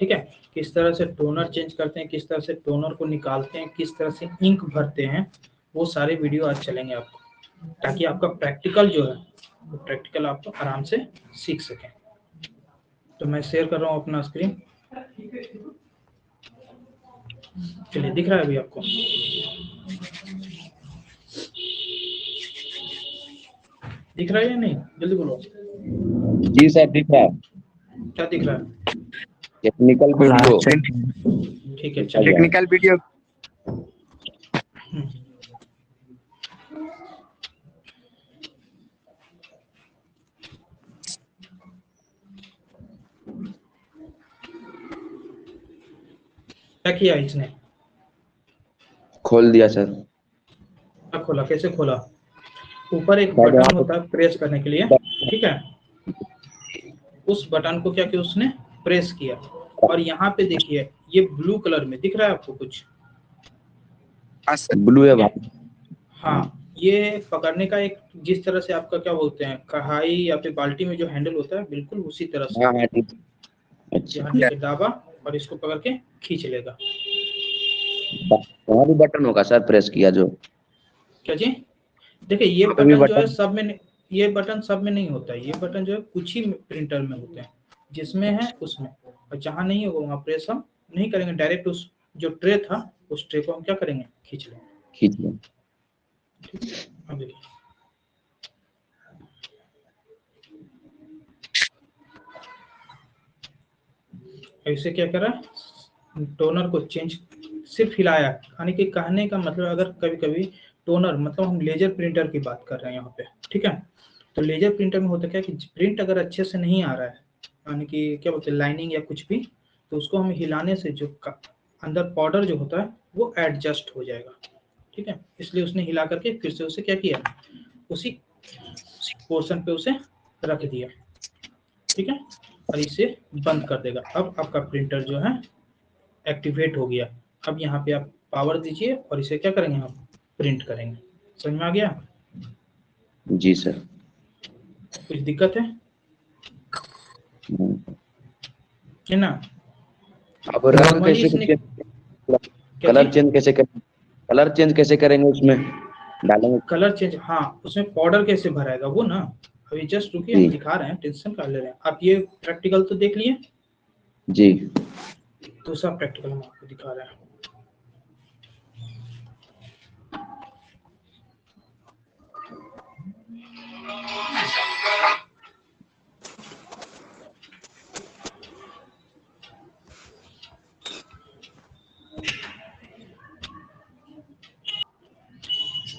ठीक है, किस तरह से टोनर चेंज करते हैं, किस तरह से टोनर को निकालते हैं, किस तरह से इंक भरते हैं, वो सारे वीडियो आज चलेंगे आपको, ताकि आपका प्रैक्टिकल जो है वो प्रैक्टिकल आप आराम से सीख सकें। तो मैं शेयर कर रहा हूँ अपना स्क्रीन। चलिए, दिख रहा है अभी आपको? दिख रहा है या नहीं? जल्दी बोलो। जी सर, दिख रहा है। क्या दिख रहा है? Technical video. ठीक है, चलिए। Technical video. क्या किया इसने? खोल दिया सर। क्या खोला? कैसे खोला? ऊपर एक बटन होता है प्रेस करने के लिए, ठीक है, उस बटन को क्या किया उसने? प्रेस किया। और यहाँ पे देखिए, ये ब्लू कलर में दिख रहा है आपको कुछ? ब्लू है भाई। हाँ, ये पकड़ने का एक, जिस तरह से आपका क्या बोलते हैं, कढ़ाई या फिर बाल्टी में जो हैंडल होता है, बिल्कुल उसी तरह से। हाँ ठीक। अच्छा, यहाँ लेके दाबा और इसको पकड़ के खींच लेगा। वहाँ भी बटन होगा सर प्रेस किया जो? क्या जी? देखिए, ये बटन जो है सब में, ये बटन सब में नहीं होता है, ये बटन जो है कुछ ही प्रिंटर में होते हैं, जिसमें है उसमें, और जहाँ नहीं होगा वहाँ प्रेस हम नहीं करेंगे, डायरेक्ट उस जो ट्रे था उस ट्रे को हम क्या करेंगे? खींच लेंगे। खींच लें। अब देखिए, ऐसे क्या करा, टोनर को चेंज, सिर्फ हिलाया, यानी कि कहने का मतलब, अगर कभी कभी टोनर, मतलब हम लेजर प्रिंटर की बात कर रहे हैं यहाँ पे, ठीक है, तो लेजर प्रिंटर में होता क्या है कि प्रिंट अगर अच्छे से नहीं आ रहा है, यानी कि क्या बोलते हैं, लाइनिंग या कुछ भी, तो उसको हम हिलाने से जो अंदर पाउडर जो होता है वो एडजस्ट हो जाएगा, ठीक है, इसलिए उसने हिला करके फिर से उसे क्या किया, उसी पोर्शन पे उसे रख दिया, ठीक है, और इसे बंद कर देगा। अब आपका प्रिंटर जो है एक्टिवेट हो गया। अब यहाँ पे आप पावर दीजिए और इसे क्या करेंगे, हम प्रिंट करेंगे। समझ में आ गया? जी सर। कुछ दिक्कत है ना? अब रंग कैसे, कलर चेंज कैसे करेंगे? कलर चेंज कैसे करेंगे उसमें डालेंगे? कलर चेंज, हाँ, उसमें पाउडर कैसे भराएगा वो ना, अभी जस्ट रुकिए, हम दिखा रहे हैं, टेंशन कर ले रहे हैं आप। ये प्रैक्टिकल तो देख लिए जी। दूसरा प्रैक्टिकल हम आपको दिखा रहे हैं।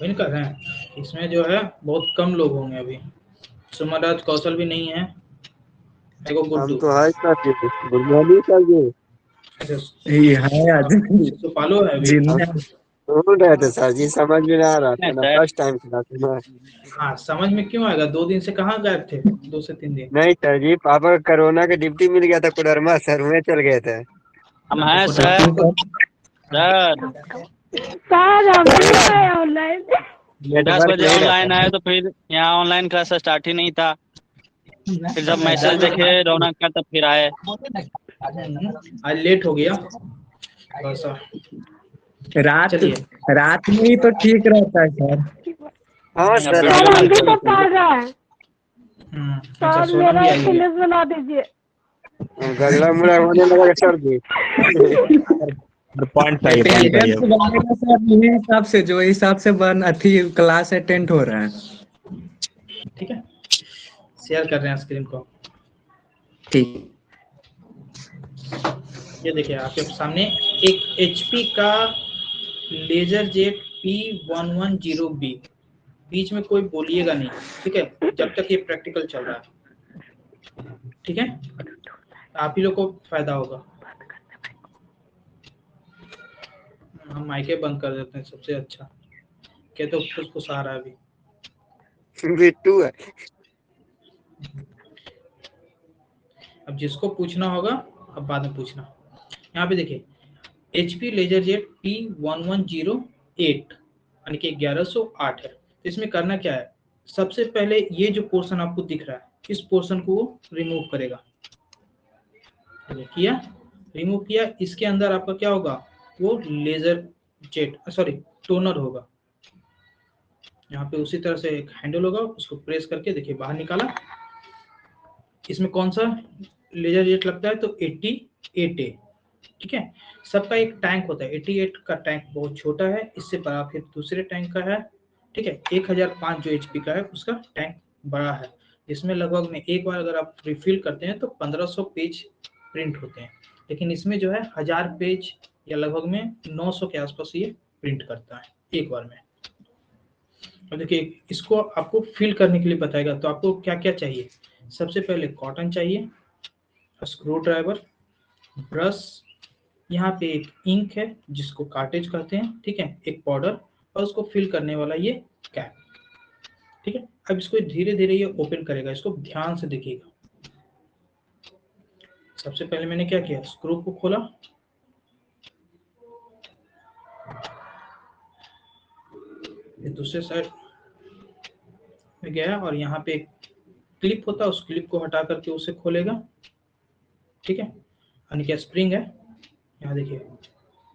वही कर रहे हैं, इसमें जो है बहुत कम लोग होंगे अभी, सुमराज कौशल भी नहीं है, हम तो है सर जी, गुड मॉर्निंग सर जी। ये है आज तो पालो है अभी। ढूंढ रहे थे सर जी, समझ में आ रहा था ना, फर्स्ट टाइम सुना था। हाँ, समझ में क्यों आएगा, 2 दिन से कहाँ गायब थे? 2 से 3 दिन नहीं सर जी, पापा को कोरोना का ड्यूटी मिल गया था कोडरमा, सर में चल गए थे। हम हैं सर। सर हम नहीं आए ऑनलाइन। 10 बजे ऑनलाइन आए तो फिर यहाँ ऑनलाइन क्लास स्टार्ट ही नहीं था, फिर जब मैसेज देखे रौनक का तब फिर आए। आज लेट हो गया रात में ही तो ठीक रहता है सर। हाँ सर, हम भी तो पढ़ रहे हैं। अच्छा, सर मेरा एक फिल्म बना दीजिए। गला मुड़ा होने लगा सर जी। पॉइंट हिसाब से, जो हिसाब से क्लास अटेंड हो रहा है, ठीक है, शेयर कर रहे हैं स्क्रीन को। ठीक। ये देखिए आपके सामने एक HP का लेजर जेट P110B, बीच में कोई बोलिएगा नहीं, ठीक है, जब तक ये प्रैक्टिकल चल रहा है, ठीक है, आप ही लोग को फायदा होगा। हम माइके बंद कर देते हैं, सबसे अच्छा, क्या तो कुछ आ रहा है अभी। बिट्टू है। अब जिसको पूछना होगा अब बाद में पूछना। यहाँ पे देखिए HP लेजर जेट P1108 यानी कि 1108 है। तो इसमें करना क्या है, सबसे पहले ये जो पोर्शन आपको दिख रहा है, इस पोर्शन को रिमूव करेगा, किया, रिमूव किया, इसके अंदर आपका क्या होगा, वो लेजर जेट टोनर होगा। यहाँ पे उसी तरह से एक हैंडल होगा, उसको प्रेस करके देखिए बाहर निकाला। इसमें कौन सा लेजर जेट लगता है, तो 88A, ठीक है। सबका एक टैंक होता है, 88 का टैंक बहुत छोटा है, इससे बड़ा फिर दूसरे टैंक का है, ठीक है। 1005 जो HP का है उसका टैंक बड़ा है, जिसमें लगभग में एक बार अगर आप रिफिल करते हैं तो 1500 पेज प्रिंट होते हैं, लेकिन इसमें जो है 1000 पेज या लगभग में 900 के आसपास ये प्रिंट करता है एक बार में। अब देखिए इसको आपको फिल करने के लिए बताएगा, तो आपको क्या क्या चाहिए। सबसे पहले कॉटन चाहिए, स्क्रू ड्राइवर, ब्रश, यहाँ पे एक इंक है जिसको कार्टेज कहते हैं, ठीक है, एक पाउडर, और उसको फिल करने वाला ये कैप, ठीक है। अब इसको धीरे धीरे ये ओपन करेगा, इसको ध्यान से देखिएगा। सबसे पहले मैंने क्या किया, स्क्रू को खोला, दूसरे साइड में गया और यहाँ पे एक क्लिप होता है, उस क्लिप को हटा करके उसे खोलेगा, ठीक है। यानी क्या स्प्रिंग है, यहाँ देखिए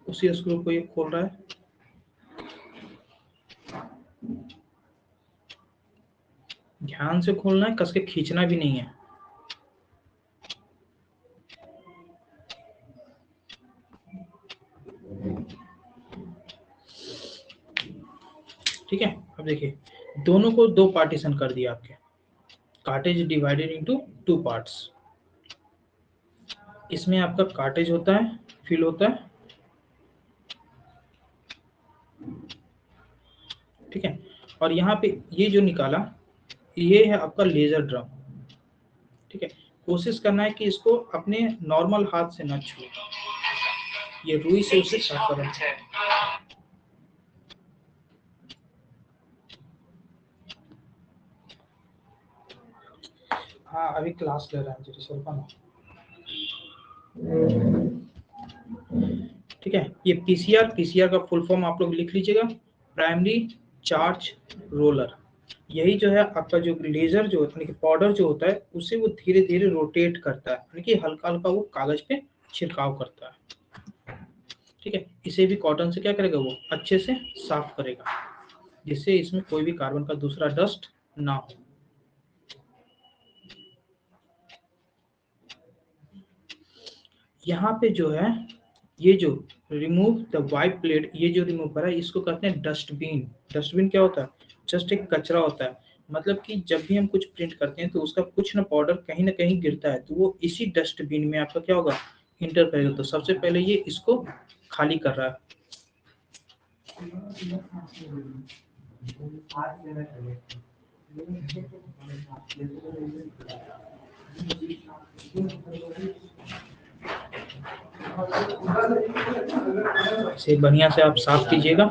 उसी स्क्रू को ये खोल रहा है। ध्यान से खोलना है, कस के खींचना भी नहीं है। ठीक है, अब देखिए दोनों को दो पार्टीशन कर दिया आपके, कार्टेज डिवाइडेड इनटू 2 पार्ट्स। इसमें आपका कार्टेज होता है, फिल होता है, ठीक है। और यहाँ पे ये जो निकाला ये है आपका लेजर ड्रम, ठीक है। कोशिश करना है कि इसको अपने नॉर्मल हाथ से न छुए, ये रुई से उसे साफ करना है। हाँ अभी क्लास ले रहा है जी सर का, ठीक है। ये पीसीआर का फुल फॉर्म आप लोग लिख लीजिएगा, प्राइमरी चार्ज रोलर। यही जो है आपका जो लेजर जो यानी कि पाउडर जो होता है उसे वो धीरे धीरे रोटेट करता है, यानी कि हल्का हल्का वो कागज पे छिड़काव करता है, ठीक है। इसे भी कॉटन से क्या करेगा, वो अच्छे से साफ करेगा, जिससे इसमें कोई भी कार्बन का दूसरा डस्ट ना हो। यहाँ पे जो है ये जो रिमूव द वाइट प्लेट, ये जो रिमूव करा है इसको कहते हैं डस्टबिन। डस्टबिन क्या होता है, जस्ट एक कचरा होता है, मतलब कि जब भी हम कुछ प्रिंट करते हैं तो उसका कुछ ना पाउडर कहीं ना कहीं गिरता है, तो वो इसी डस्टबिन में आपका क्या होगा, इंटर करेगा। तो सबसे पहले ये इसको खाली कर रहा है। इसे बढ़िया से आप साफ कीजिएगा।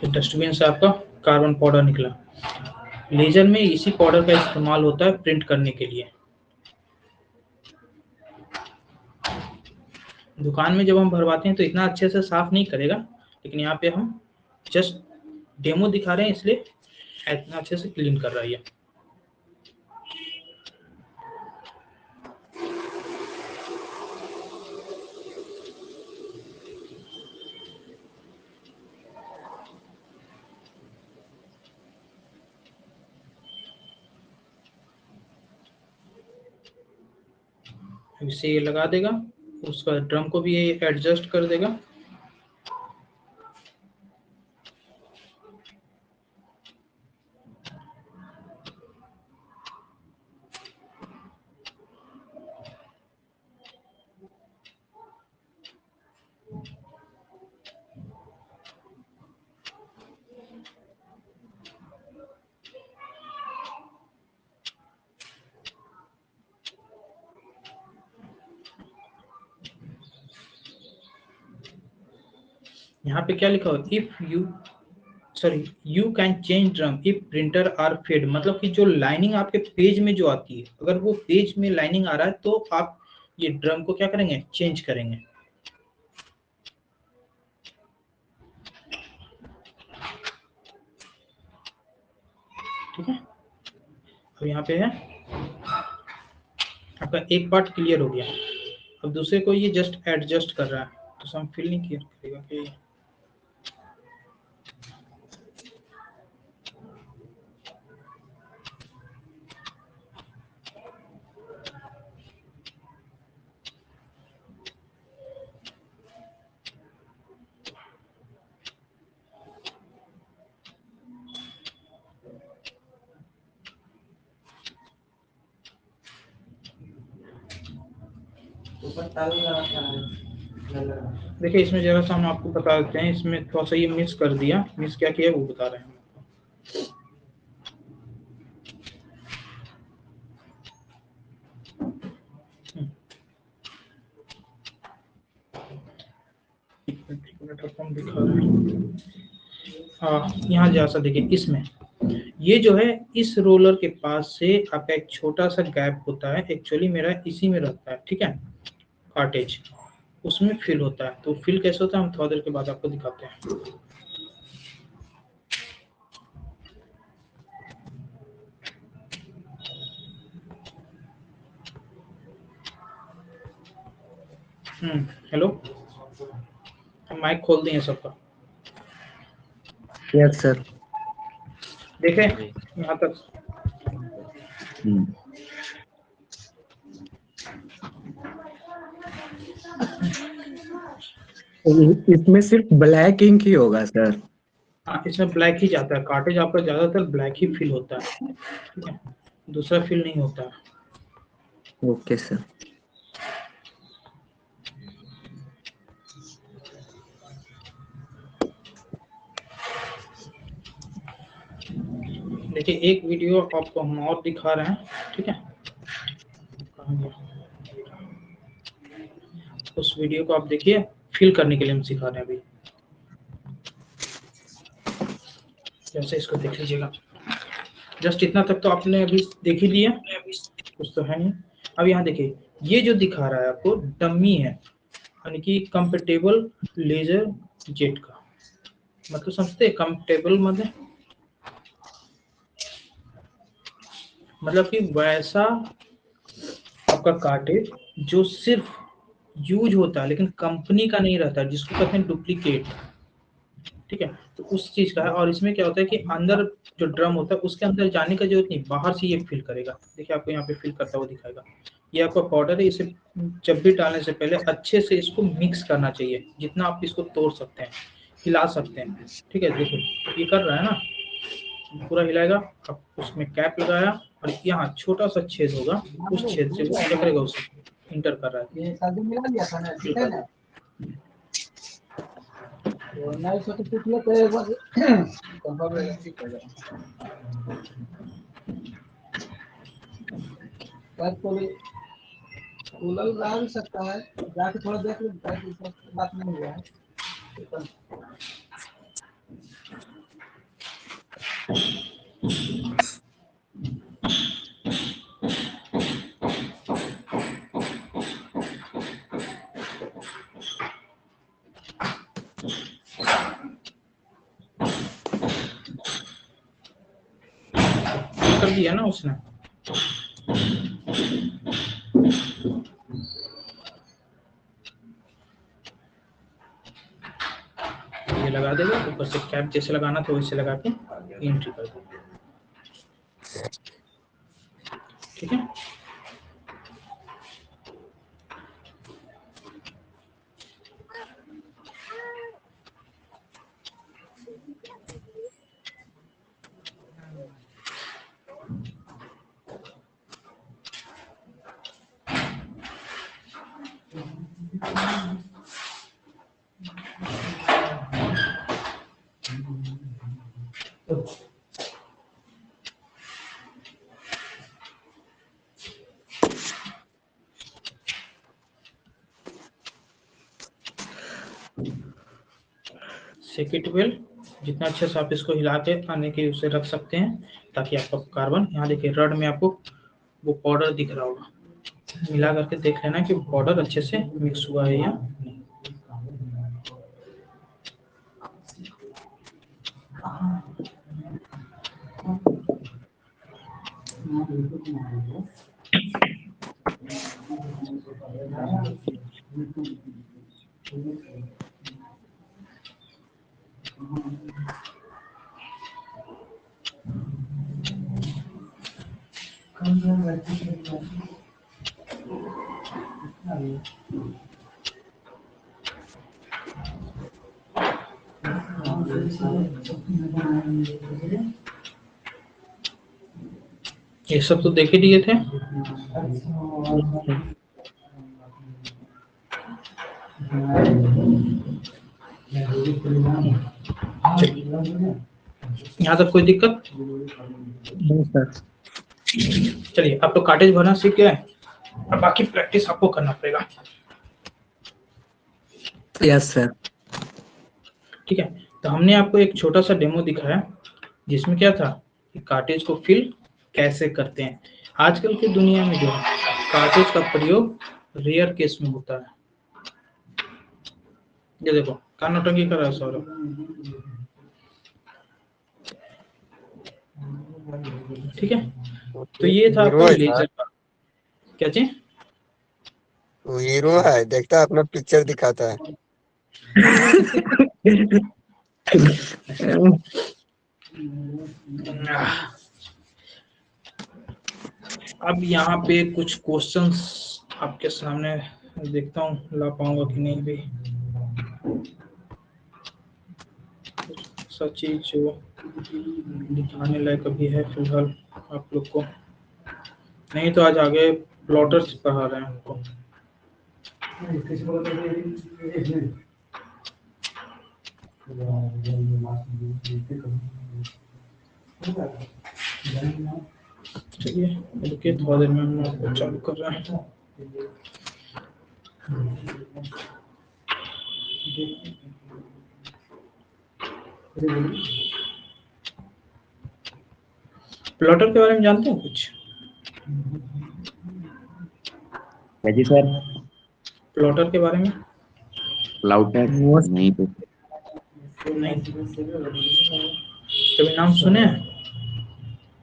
डस्टबिन से आपका कार्बन पाउडर निकला। लेजर में इसी पाउडर का इस्तेमाल होता है प्रिंट करने के लिए। दुकान में जब हम भरवाते हैं तो इतना अच्छे से साफ नहीं करेगा, लेकिन यहाँ पे हम जस्ट डेमो दिखा रहे हैं इसलिए इतना अच्छे से क्लीन कर रहा है। इसे ये लगा देगा, उसका ड्रम को भी ये एडजस्ट कर देगा। यहाँ पे क्या लिखा हो, you can change drum if printer are fade, मतलब कि जो लाइनिंग आपके पेज में जो आती है, अगर वो पेज में लाइनिंग आ रहा है तो आप ये ड्रम को क्या करेंगे, चेंज करेंगे। ठीक है, अब यहाँ पे है आपका एक पार्ट क्लियर हो गया। अब दूसरे को ये जस्ट एडजस्ट कर रहा है, तो सम फिल नहीं क्लियर करेगा कि देखिए इसमें जरा सा हम आपको बता देते हैं, इसमें थोड़ा सा ये मिस कर दिया, मिस क्या किया वो बता रहे हैं। हम दिखा रहे हैं यहाँ जरा सा देखिए, इसमें ये जो है इस रोलर के पास से आपका एक छोटा सा गैप होता है, एक्चुअली मेरा इसी में रहता है। ठीक है, कार्टेज उसमें फिल होता है। तो फिल कैसे होता है हम थोड़ा देर के बाद आपको दिखाते हैं। हेलो, माइक खोल दिए सबका? Yes sir. देखें यहाँ तक। इसमें सिर्फ ब्लैक इंक ही होगा सर? हाँ, इसमें ब्लैक ही जाता है, कार्टेज आपका ज्यादातर ब्लैक ही फिल होता है। ठीक है, दूसरा फिल नहीं होता है। Okay sir. देखिए एक वीडियो आपको हम और दिखा रहे हैं। ठीक है, उस वीडियो को आप देखिए, फिल करने के लिए हम सिखा रहे हैं अभी। जैसे इसको देख लीजिएगा, जस्ट इतना तक तो आपने अभी देख ही लिया, कुछ तो है नहीं। अब यहाँ देखिए, ये जो दिखा रहा है आपको डमी है, यानी कि कंपेटेबल लेजर जेट का मतलब समझते, कंपेटेबल मतलब कि वैसा आपका कार्टेज जो सिर्फ यूज होता है लेकिन कंपनी का नहीं रहता, जिसको कहते हैं डुप्लीकेट। ठीक है, तो उस चीज का है। और इसमें क्या होता है कि अंदर जो ड्रम होता है उसके अंदर जाने का जरूरत नहीं, बाहर से ये फिल करेगा। देखिए आपको यहाँ पे फिल करता हुआ दिखाएगा। ये आपका पाउडर है, इसे जब भी डालने से पहले अच्छे से इसको मिक्स करना चाहिए, जितना आप इसको तोड़ सकते हैं, हिला सकते हैं। ठीक है, देखिए ये कर रहा है ना, पूरा हिलाएगा। अब उसमें कैप लगाया और यहाँ छोटा सा छेद होगा, उस छेद से वो क्या करेगा, उसे इंटर कर रहा है। भी सकता है, जाके थोड़ा देख लो, बात नहीं हुआ है। कर दिया ना उसने। ये लगा देगा, ऊपर से कैप जैसे लगाना था वैसे लगा के एंट्री कर दो। ठीक है, सेकेंड वेल जितना अच्छे से आप इसको हिला के आने के उसे रख सकते हैं, ताकि आपका कार्बन, यहाँ देखिए रड में आपको वो पाउडर दिख रहा होगा, मिला करके देख लेना कि बॉर्डर अच्छे से मिक्स हुआ है या नहीं। ये सब तो देख ही दिए थे। यहाँ तक कोई दिक्कत नहीं सर। चलिए, आप तो कार्टेज भरना सीख गए, अब बाकी प्रैक्टिस आपको करना पड़ेगा। Yes sir. ठीक है, तो हमने आपको एक छोटा सा डेमो दिखाया जिसमें क्या था कि कार्टेज को फिल कैसे करते हैं। आजकल की दुनिया में जो है कार्टेज का प्रयोग रेयर केस में होता है। ये देखो कान नौटंकी कर रहा है सौरभ। ठीक है, तो ये था आपका लेजर का। क्या चीज? वो हीरो है, देखता है अपना पिक्चर दिखाता है। अब यहाँ पे कुछ क्वेश्चंस आपके सामने देखता हूँ ला पाऊंगा कि नहीं भी। ऐसा चीज जो दिखाने लायक अभी है फिलहाल आप लोग को, नहीं तो आज आगे प्लॉटर्स पढ़ा रहे हैं हमको। चलिए रुकिए, थोड़ा देर में हम आपको चालू कर रहे हैं। प्लॉटर के बारे में जानते हैं कुछ? जी सर, प्लॉटर के बारे में प्लॉटर नहीं तो नहीं, कभी नाम सुने हैं?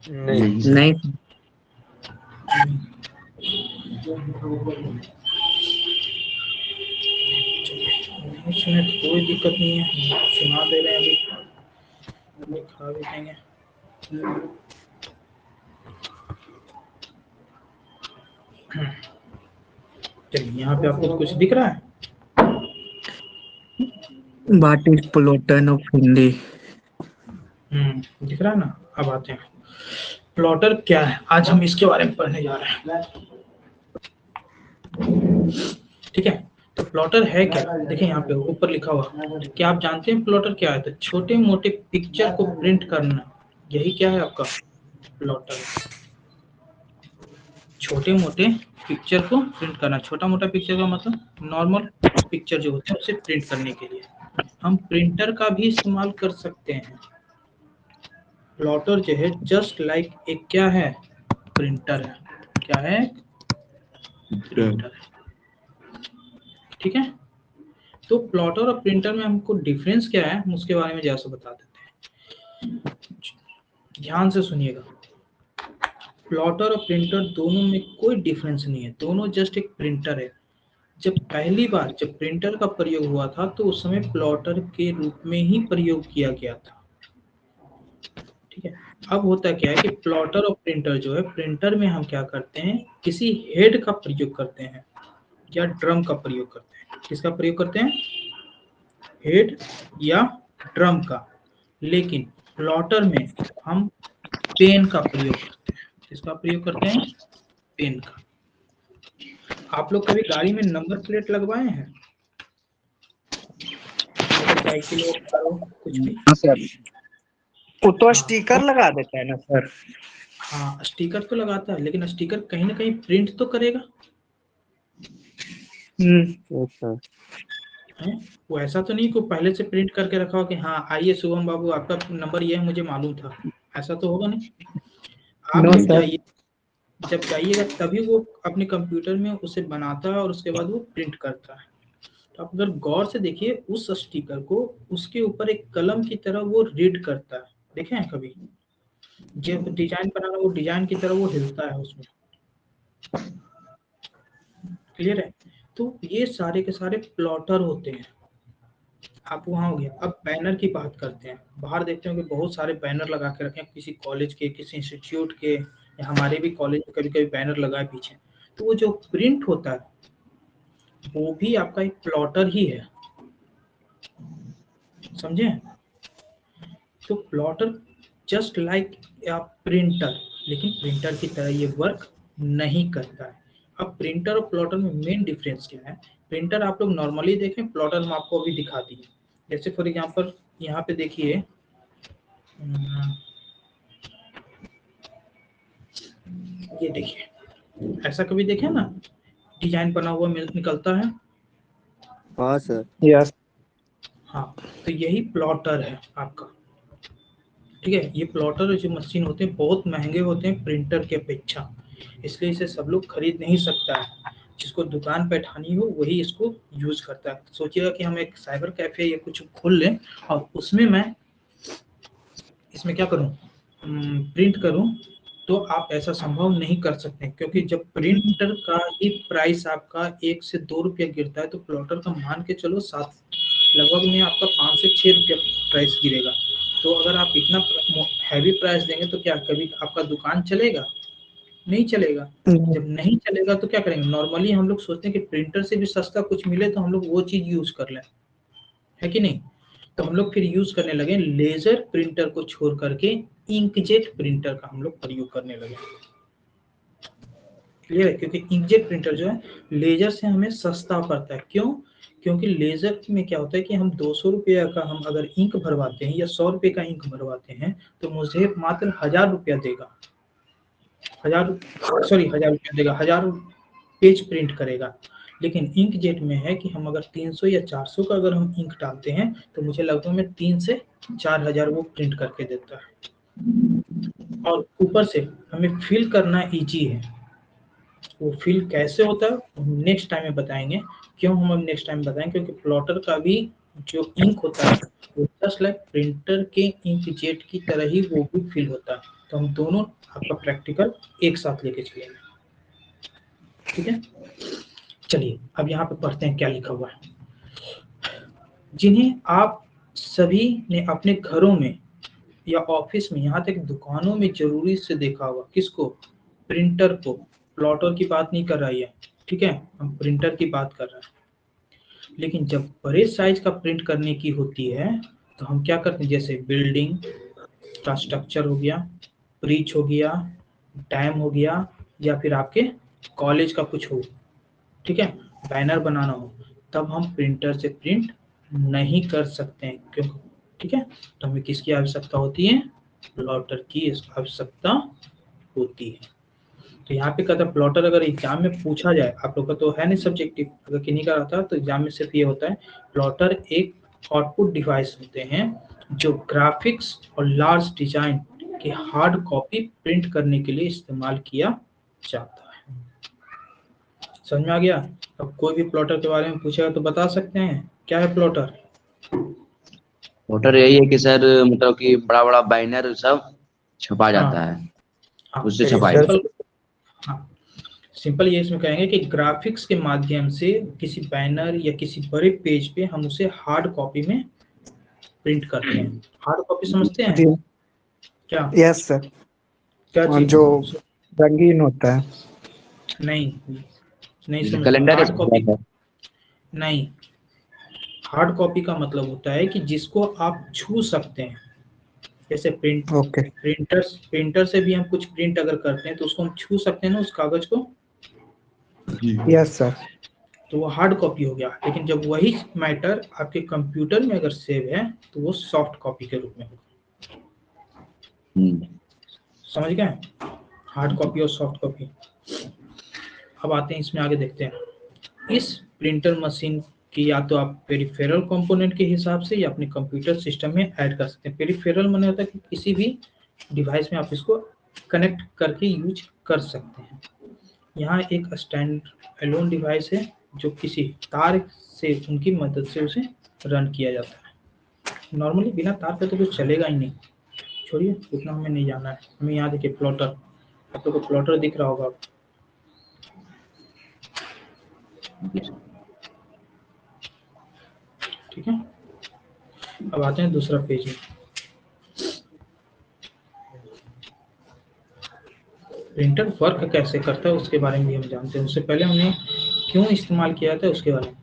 नहीं। सुने तो कोई दिक्कत नहीं है, सुना दे रहे हैं अभी खा भी देंगे। चलिए, यहाँ पे आपको कुछ दिख रहा है? What is plotter of Hindi? दिख रहा है ना। अब आते हैं प्लॉटर क्या है, आज हम इसके बारे में पढ़ने जा रहे हैं। ठीक है, तो प्लॉटर है क्या? देखिए यहाँ पे ऊपर लिखा हुआ, क्या आप जानते हैं प्लॉटर क्या है? तो छोटे मोटे पिक्चर को प्रिंट करना, यही क्या है आपका प्लॉटर। छोटे मोटे पिक्चर को प्रिंट करना। छोटा मोटा पिक्चर का मतलब नॉर्मल पिक्चर जो होते हैं उसे प्रिंट करने के लिए हम प्रिंटर का भी इस्तेमाल कर सकते हैं। प्लॉटर जो है जस्ट लाइक एक क्या है, प्रिंटर है। क्या है? प्रिंटर है। ठीक है, तो प्लॉटर और प्रिंटर में हमको डिफरेंस क्या है हम उसके बारे में जैसा बता देते हैं। ध्यान से सुनिएगा, प्लॉटर और प्रिंटर दोनों में कोई डिफरेंस नहीं है, दोनों जस्ट एक प्रिंटर है। जब पहली बार जब प्रिंटर का प्रयोग हुआ था तो उस समय प्लॉटर के रूप में ही प्रयोग किया गया था। ठीक है, अब होता क्या है कि प्लॉटर और प्रिंटर जो है, प्रिंटर में हम क्या करते हैं, किसी हेड का प्रयोग करते हैं या ड्रम का प्रयोग करते हैं। किसका प्रयोग करते हैं? हेड या ड्रम का। लेकिन प्लॉटर में हम पेन का प्रयोग करते हैं। किसका प्रयोग करते हैं? पेन का। आप लोग कभी गाड़ी में नंबर प्लेट लगवाए हैं? साइकिल कुछ भी? सर वो तो स्टिकर लगा देता है ना सर। हाँ, स्टिकर तो लगाता है, लेकिन स्टिकर कहीं ना कहीं प्रिंट तो करेगा। है वो ऐसा तो नहीं को पहले से प्रिंट करके रखा हो कि हाँ आइए शुभम बाबू आपका नंबर ये है मुझे मालूम था, ऐसा तो होगा नहीं। आप नो लोग सर। जाइए, जब चाहिएगा तभी वो अपने कंप्यूटर में उसे बनाता है और उसके बाद वो प्रिंट करता है। तो आप अगर गौर से देखिए उस स्टिकर को, उसके ऊपर एक कलम की तरह वो रीड करता है, देखे हैं कभी? जब डिजाइन बनाना, वो डिजाइन की तरह वो हिलता है उसमें। क्लियर है? तो ये सारे के सारे प्लॉटर होते हैं। आप वहाँ हो गया। अब बैनर की बात करते हैं। बाहर देखते हैं कि बहुत सारे बैनर लगा के रखे हैं, किसी कॉलेज के, किसी इंस्टीट्यूट के, या हमारे भी कॉलेज में कभी कभी बैनर लगा है पीछे। तो वो जो प्रिंट होता है वो भी आपका एक प्लॉटर ही है, समझे? तो plotter just like a printer, लेकिन प्रिंटर की तरह ये वर्क नहीं करता है। अब प्रिंटर और प्लॉटर में मेन डिफरेंस क्या है? प्रिंटर आप लोग नॉर्मली देखें, प्लॉटर हम आपको अभी दिखा दिए। जैसे फॉर एग्जांपल यहाँ पे देखिए, ये देखिए, ऐसा कभी देखे ना डिजाइन बना हुआ निकलता है? हाँ सर। यस। हाँ, तो यही प्लॉटर है आपका। ठीक है, ये प्लॉटर जो मशीन होते हैं बहुत महंगे होते हैं प्रिंटर के अपेक्षा, इसलिए इसे सब लोग खरीद नहीं सकता है। जिसको दुकान पे ठानी हो वही इसको यूज करता है। सोचिएगा कि हम एक साइबर कैफे या कुछ खोल लें और उसमें मैं इसमें क्या करूं, प्रिंट करूं, तो आप ऐसा संभव नहीं कर सकते, क्योंकि जब प्रिंटर का ही प्राइस आपका 1 से 2 रुपया गिरता है तो प्लॉटर का मान के चलो 7, लगभग में आपका 5 से 6 रुपया प्राइस गिरेगा। तो अगर आप इतना हैवी प्राइस देंगे तो क्या कभी आपका दुकान चलेगा? नहीं चलेगा। जब नहीं चलेगा तो क्या करेंगे? नॉर्मली हम लोग सोचते हैं कि प्रिंटर से भी सस्ता कुछ मिले तो हम लोग वो चीज यूज कर लें, है कि नहीं? तो हम लोग फिर यूज करने लगे लेजर प्रिंटर को छोड़ करके इंकजेट प्रिंटर का हम लोग प्रयोग करने लगे। क्लियर है? क्योंकि इंकजेट प्रिंटर जो है लेजर से हमें सस्ता पड़ता है। क्यों? क्योंकि लेजर में क्या होता है कि हम 200 रुपया का हम अगर इंक भरवाते हैं या 100 रुपये का इंक भरवाते हैं तो मुझे मात्र 1000 रुपया देगा, 1000 रुपया देगा, 1000 पेज प्रिंट करेगा। लेकिन इंक जेट में है कि हम अगर 300 या 400 का अगर हम इंक डालते हैं तो मुझे लगभग में 3 से 4000 वो प्रिंट करके देता है। और ऊपर से हमें फिल करना इजी है। वो फिल कैसे होता है नेक्स्ट टाइम में बताएंगे। क्यों हम नेक्स्ट टाइम बताएंगे? क्योंकि प्लॉटर का भी जो इंक होता है वो जस्ट लाइक प्रिंटर के इंक जेट की तरह ही वो भी फिल होता है। तो हम दोनों आपका प्रैक्टिकल एक साथ लेके चलेंगे, ठीक है? चलिए अब यहाँ पे पढ़ते हैं क्या लिखा हुआ है। जिन्हें आप सभी ने अपने घरों में या ऑफिस में, यहाँ तक दुकानों में जरूरी से देखा होगा। किसको? प्रिंटर को। प्लॉटर की बात नहीं कर रही है, ठीक है, हम प्रिंटर की बात कर रहे हैं। लेकिन जब बड़े साइज का प्रिंट करने की होती है तो हम क्या करते हैं? जैसे बिल्डिंग का स्ट्रक्चर हो गया, ब्रिज हो गया, डैम हो गया, या फिर आपके कॉलेज का कुछ हो, ठीक है, बैनर बनाना हो, तब हम प्रिंटर से प्रिंट नहीं कर सकते हैं। क्यों? ठीक है, तो हमें किसकी आवश्यकता होती है? प्लॉटर की आवश्यकता होती है। तो यहाँ पे कहता है प्लॉटर अगर एग्जाम में पूछा जाए, आप लोग का तो है नहीं सब्जेक्टिव, अगर किन्हीं का रहता है तो एग्जाम में सिर्फ ये होता है प्लॉटर एक आउटपुट डिवाइस होते हैं जो ग्राफिक्स और लार्ज डिजाइन की हार्ड कॉपी प्रिंट करने के लिए इस्तेमाल किया जाता है। समझ में आ गया? अब कोई भी प्लॉटर के बारे में पूछेगा तो बता सकते हैं क्या है प्लॉटर? प्लॉटर यही है कि सर मतलब कि बड़ा बड़ा बैनर सब छपा जाता है, हाँ, उससे छपाई। सिंपल ये इसमें कहेंगे कि ग्राफिक्स के माध्यम से किसी बैनर या किसी बड़े पेज पे हम उसे हार्ड कॉपी में प्रिंट करते हैं। हार्ड कॉपी समझते हैं क्या? Yes sir. क्या चीज? जो रंगीन होता है। नहीं समझ। कैलेंडर हार्ड कॉपी नहीं, हार्ड कॉपी का मतलब होता है कि जिसको आप छू सकते हैं। जैसे प्रिंटर से भी हम कुछ प्रिंट अगर करते हैं तो उसको हम छू सकते हैं ना, उस कागज को। Yes sir. तो वो हार्ड कॉपी हो गया। लेकिन जब वही मैटर आपके कंप्यूटर में अगर सेव है तो वो सॉफ्ट कॉपी के रूप में होगा। समझ गए? हार्ड कॉपी और सॉफ्ट कॉपी। अब आते हैं इसमें आगे देखते हैं। इस प्रिंटर मशीन की या तो आप पेरिफेरल कंपोनेंट के हिसाब से या अपने कंप्यूटर सिस्टम में ऐड कर सकते हैं। पेरिफेरल माने होता है कि किसी भी डिवाइस में आप इसको कनेक्ट करके यूज कर सकते हैं। यहाँ एक स्टैंड एलोन डिवाइस है जो किसी तार से उनकी मदद से उसे रन किया जाता है। नॉर्मली बिना तार के तो कुछ चलेगा ही नहीं। छोड़िए, उतना हमें नहीं जाना है। हमें यहाँ देखिए प्लॉटर, आप लोग को प्लॉटर दिख रहा होगा। ठीक है, अब आते हैं दूसरा पेज में। प्रिंटर वर्क कैसे करता है उसके बारे में भी हम जानते हैं। उससे पहले हमने क्यों इस्तेमाल किया था उसके बारे में।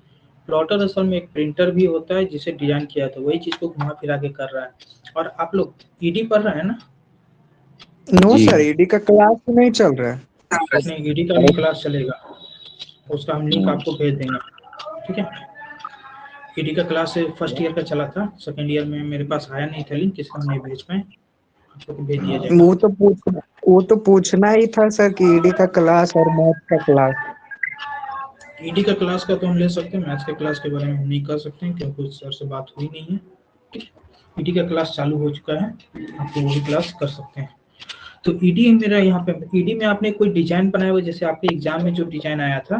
प्लॉटर असल में एक प्रिंटर भी होता है जिसे डिजाइन किया था, वही चीज को घुमा फिरा के कर रहा है। और आप लोग ईडी पढ़ रहे हैं ना? नो सर, ईडी का क्लास नहीं चल रहा है। नहीं, ईडी का भी क्लास चलेगा, उसका हम लिंक आपको भेज देंगे। ठीक है, ईडी का क्लास फर्स्ट ईयर का चला था, सेकंड ईयर में मेरे पास आया नहीं था लिंक, इसलिए हम नहीं भेज पाए, आपको भेज दिया जाएगा। वो तो पूछना ही था सर कि ईडी का क्लास और मैथ का क्लास। ईडी का क्लास का तो हम ले सकते हैं, मैथ्स के क्लास के बारे में हम नहीं कर सकते हैं क्योंकि सर से बात हुई नहीं है। ईडी का क्लास चालू हो चुका है, आप वो भी क्लास कर सकते हैं। तो ईडी मेरा यहाँ पे, ईडी में आपने कोई डिजाइन बनाया हुआ, जैसे आपके एग्जाम में जो डिजाइन आया था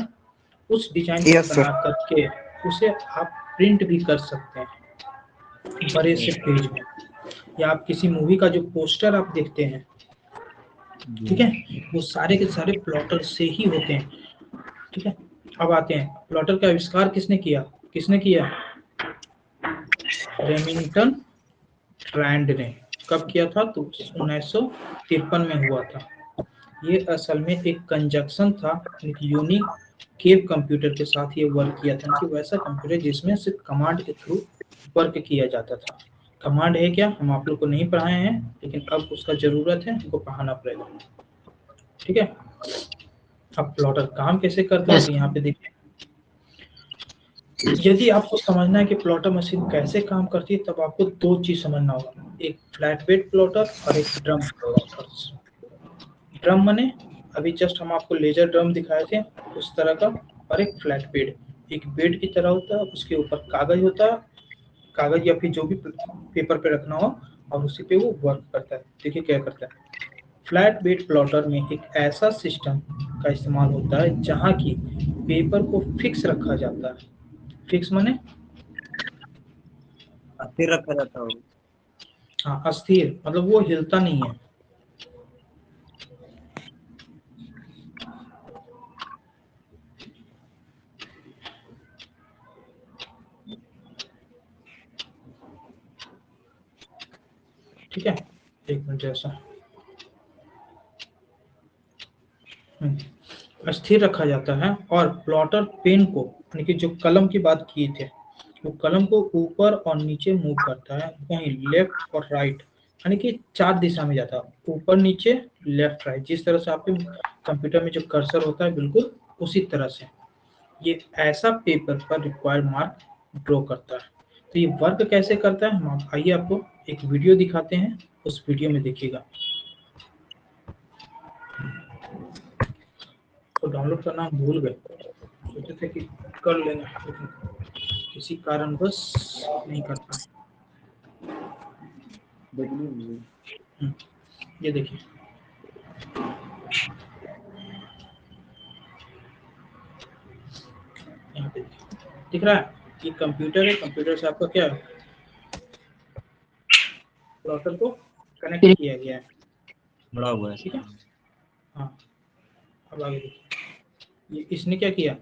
उस डिजाइन को बना करके उसे आप प्रिंट भी कर सकते हैं बड़े से पेज में, या आप किसी मूवी का जो पोस्टर आप देखते हैं, ठीक है, वो सारे के सारे प्लॉटर से ही होते हैं। ठीक है, अब आते हैं, प्लॉटर का आविष्कार किसने किया? रेमिंगटन रैंड ने। कब किया था? तो 1953 में हुआ था। ये असल में एक कंजक्शन था, एक यूनिक केव कंप्यूटर के साथ ये वर्क किया था कि वैसा कंप्यूटर जिसमें सिर्फ कमांड के थ्रू वर्क किया जाता था। कमांड है क्या, हम आप लोग को नहीं पढ़ाए हैं, लेकिन अब उसका जरूरत है, हमको पढ़ाना पड़ेगा। ठीक है, अब प्लॉटर काम कैसे करता है यहाँ पे देखिए। यदि आपको समझना है कि प्लॉटर मशीन कैसे काम करती है, तब आपको दो चीज समझना होगा, एक फ्लैट बेड प्लॉटर और एक ड्रम प्लॉटर। ड्रम माने अभी जस्ट हम आपको लेजर ड्रम दिखाए थे उस तरह का, और एक फ्लैट बेड, एक बेड की तरह होता है, उसके ऊपर कागज होता है, कागज या फिर जो भी पेपर पे रखना हो, और उसी पे वो वर्क करता है। देखिए क्या करता है। फ्लैट बेड प्लॉटर में एक ऐसा सिस्टम का इस्तेमाल होता है जहाँ की पेपर को फिक्स रखा जाता है। फिक्स माने अस्थिर रखा जाता होगा। हाँ, अस्थिर मतलब वो हिलता नहीं है। ठीक है, एक मिनट ऐसा स्थिर रखा जाता है। और प्लॉटर पेन को, यानी कि जो कलम की बात की थे, वो कलम को ऊपर और नीचे मूव करता है, वहीं लेफ्ट और राइट, यानी कि 4 दिशा में जाता है, ऊपर नीचे लेफ्ट राइट, जिस तरह से आपके कंप्यूटर में जो कर्सर होता है बिल्कुल उसी तरह से ये ऐसा पेपर पर रिक्वायर्ड मार्क ड्रॉ करता है। तो ये वर्क कैसे करता है, हम आइए आपको एक वीडियो दिखाते हैं, उस वीडियो में देखिएगा। तो डाउनलोड करना हम भूल गए, सोचे थे कि कर लेंगे, लेकिन किसी कारणवश नहीं कर पाए। ये देखिए, यहाँ पे दिख रहा है, ये कंप्यूटर है, कंप्यूटर से आपका क्या है, प्लॉटर को कनेक्ट किया गया है, बड़ा हुआ है। ठीक है। हाँ, अब आगे देखिए, ये इसने क्या किया,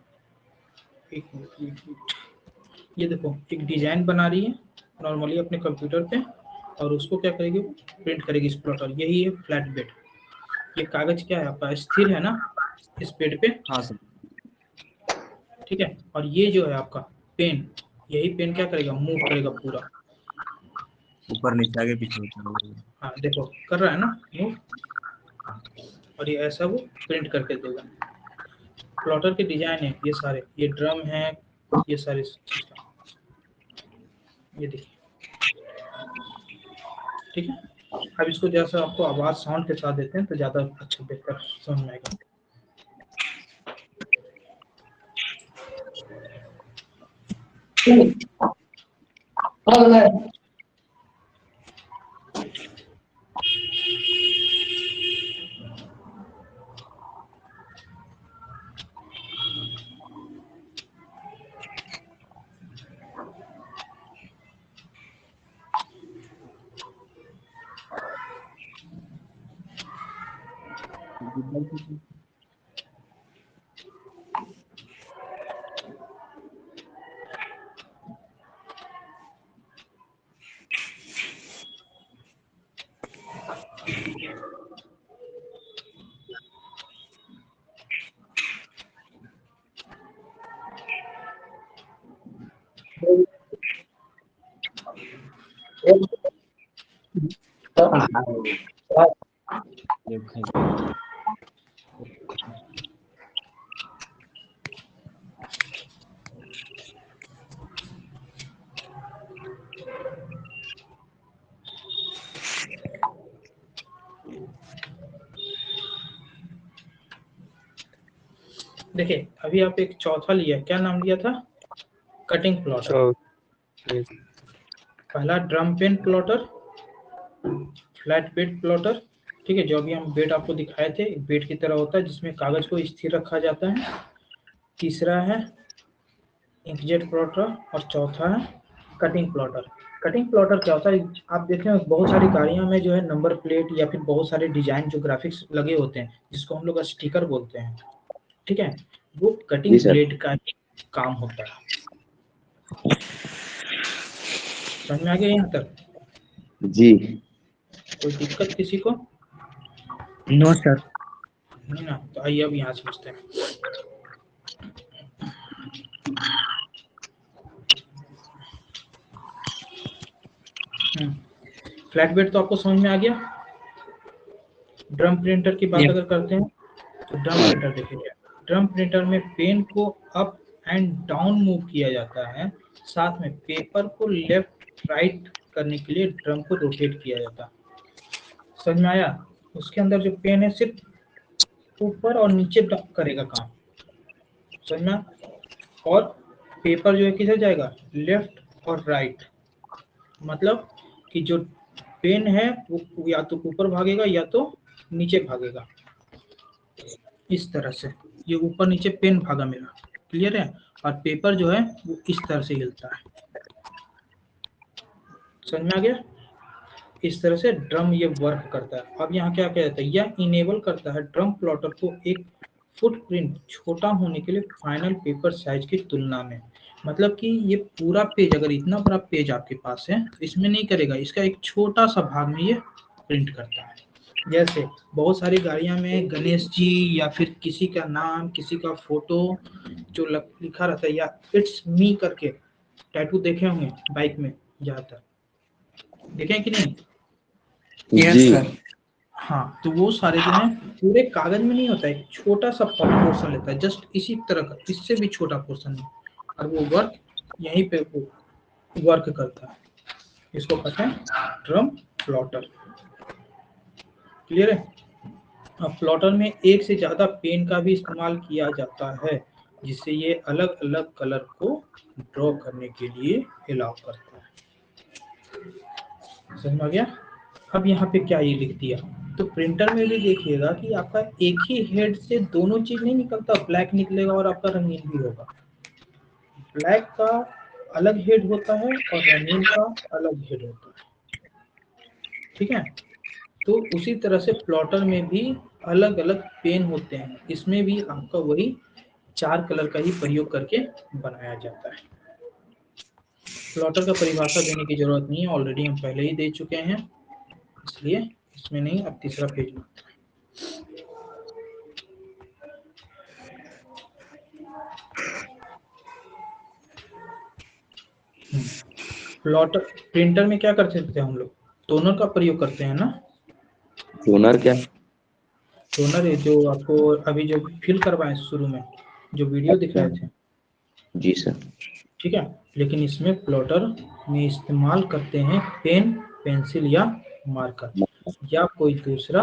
ये देखो एक डिजाइन बना रही है नॉर्मली अपने कंप्यूटर पे, और उसको क्या करेगी, वो प्रिंट करेगी इस प्लॉटर। यही है फ्लैट बेड। ये कागज क्या है आपका, स्थिर है ना इस बेड पे। हाँ सर। ठीक है, और ये जो है आपका पेन, यही पेन क्या करेगा, मूव करेगा पूरा ऊपर नीचे आगे पीछे होता है। हाँ देखो कर रहा है ना मूव, और ये ऐसा वो प्रिंट करके देगा। प्लॉटर के डिजाइन है ये सारे, ये ड्रम है, ये सारे सिस्टम, ये देखिए। ठीक है, अब इसको जैसा आपको आवाज साउंड के साथ देते हैं तो ज्यादा अच्छा बेहतर समझ में आएगा। देखिए अभी आप एक चौथा लिया, क्या नाम लिया था? Cutting plotter. पहला drum pen plotter, flatbed plotter, ठीक है, जो अभी हम बेड आपको दिखाए थे, एक बेड की तरह होता है जिसमें कागज को स्थिर रखा जाता है। तीसरा है इंकजेट प्लॉटर और चौथा है कटिंग प्लॉटर। कटिंग प्लॉटर क्या होता है, आप देखें बहुत सारी गाड़ियों में जो है नंबर प्लेट या फिर बहुत सारे डिजाइन जो ग्राफिक्स लगे होते हैं जिसको हम लोग स्टिकर बोलते हैं, ठीक है, वो कटिंग ब्लेड का ही काम होता है। समझ में आ गया यहाँ तक? जी। कोई दिक्कत किसी को? No sir. नहीं ना, तो आइए अब यहाँ समझते हैं। फ्लैट बेड तो आपको समझ में आ गया। ड्रम प्रिंटर की बात अगर करते हैं तो ड्रम प्रिंटर देखिए, ड्रम प्रिंटर में पेन को अप एंड डाउन मूव किया जाता है, साथ में पेपर को लेफ्ट राइट करने के लिए ड्रम को रोटेट किया जाता है। समझ में आया? उसके अंदर जो पेन है सिर्फ ऊपर और नीचे करेगा काम, समझ में? और पेपर जो है किधर जाएगा? लेफ्ट और राइट। मतलब कि जो पेन है वो या तो ऊपर भागेगा या तो नीचे भागेगा, इस तरह से। ये ऊपर नीचे पेन भागा मेरा, क्लियर है? और पेपर जो है वो इस तरह से हिलता है। समझ में आ गया? इस तरह से ड्रम ये वर्क करता है। अब यहाँ क्या कहता है, यह इनेबल करता है ड्रम प्लॉटर को एक फुटप्रिंट छोटा होने के लिए फाइनल पेपर साइज की तुलना में। मतलब कि ये पूरा पेज, अगर इतना बड़ा पेज आपके पास है तो इसमें नहीं करेगा, इसका एक छोटा सा भाग में ये प्रिंट करता है। जैसे बहुत सारी गाड़ियां में गणेश जी या फिर किसी का नाम, किसी का फोटो जो लिखा रहता है, या इट्स मी करके टैटू देखे होंगे बाइक में, ज्यादातर देखे कि नहीं? Yes sir. हाँ, तो वो सारे जो है पूरे कागज में नहीं होता है, एक छोटा सा पोर्शन लेता है, जस्ट इसी तरह का, इससे भी छोटा पोर्शन है, और वो वर्क यहीं पे वो वर्क करता है। इसको कहते हैं ड्रम प्लॉटर। क्लियर है? अब प्लॉटर में एक से ज्यादा पेन का भी इस्तेमाल किया जाता है, जिससे ये अलग अलग कलर को ड्रॉ करने के लिए अलाउ करता है। समझ में आ गया? अब यहाँ पे क्या ये लिख दिया, तो प्रिंटर में भी देखिएगा कि आपका एक ही हेड से दोनों चीज नहीं निकलता, ब्लैक निकलेगा और आपका रंगीन भी होगा। ब्लैक का अलग हेड होता है और रंगीन का अलग हेड होता है, ठीक है? तो उसी तरह से प्लॉटर में भी अलग अलग पेन होते हैं, इसमें भी आपका वही 4 कलर का ही प्रयोग करके बनाया जाता है। प्लॉटर का परिभाषा देने की जरूरत नहीं है, ऑलरेडी हम पहले ही दे चुके हैं, इसलिए इसमें नहीं। अब तीसरा पेज में प्लॉटर प्रिंटर में क्या करते थे हम लोग? टोनर का प्रयोग करते हैं ना। टोनर क्या? टोनर है जो आपको अभी जो फिल करवाए शुरू में जो वीडियो दिखाए थे। जी सर। ठीक है, लेकिन इसमें प्लॉटर में इस्तेमाल करते हैं पेन, पेंसिल या मार्कर या कोई दूसरा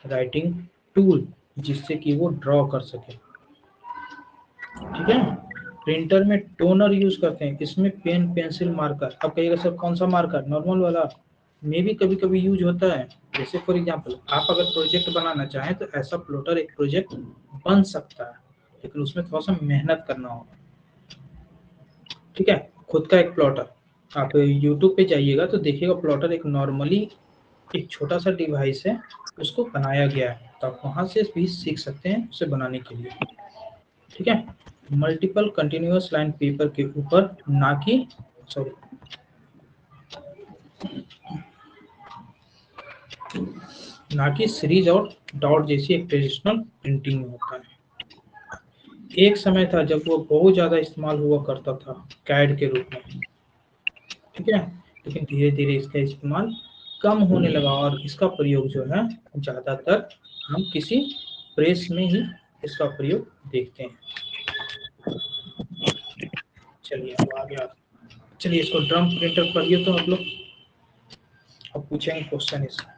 राइटिंग टूल जिससे कि वो ड्रॉ कर सके। ठीक है, प्रिंटर में टोनर यूज करते हैं, इसमें पेन, पेंसिल, मार्कर। अब कहिएगा सर कौन सा मार्कर? नॉर्मल वाला में भी कभी कभी यूज होता है। जैसे फॉर एग्जांपल आप अगर प्रोजेक्ट बनाना चाहें तो ऐसा प्लॉटर एक प्रोजेक्ट बन सकता है, लेकिन उसमें थोड़ा सा मेहनत करना होगा। ठीक है, खुद का एक प्लॉटर आप YouTube पे जाइएगा तो देखिएगा, प्लॉटर एक नॉर्मली एक छोटा सा डिवाइस है, उसको बनाया गया है, तो आप वहाँ से भी सीख सकते हैं उसे बनाने के लिए। ठीक है, मल्टीपल कंटिन्यूअस लाइन पेपर के ऊपर, ना कि सॉरी ना कि सीरीज और डॉट जैसी एक ट्रेडिशनल प्रिंटिंग में होता है। एक समय था जब वो बहुत ज्यादा इस्तेमाल हुआ करता था कैड के रूप में, ठीक है, लेकिन धीरे धीरे इसका इस्तेमाल कम होने लगा और इसका प्रयोग जो है ज्यादातर हम किसी प्रेस में ही इसका प्रयोग देखते हैं। चलिए अब आगे चलिए इसको ड्रम प्रिंटर पढ़िए तो आप लोग, अब पूछेंगे क्वेश्चन इसका।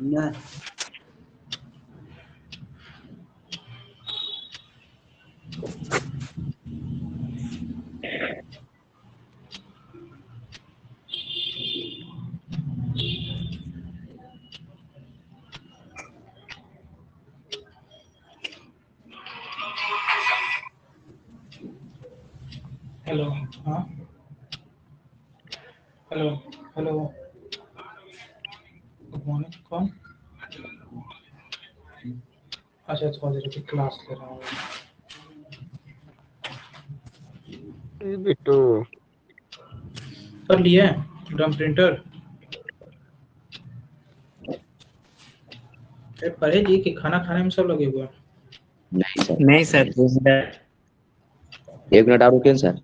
नहीं हेलो, हाँ हेलो हेलो, गुड मॉर्निंग, कौन? अच्छा थोड़ा देर की क्लास ले रहा हूँ। बिट्टू कर लिए ड्रम प्रिंटर? पढ़े जी कि खाना खाने में सब लगे हुए हैं? नहीं सर, एक मिनट और रुकें सर।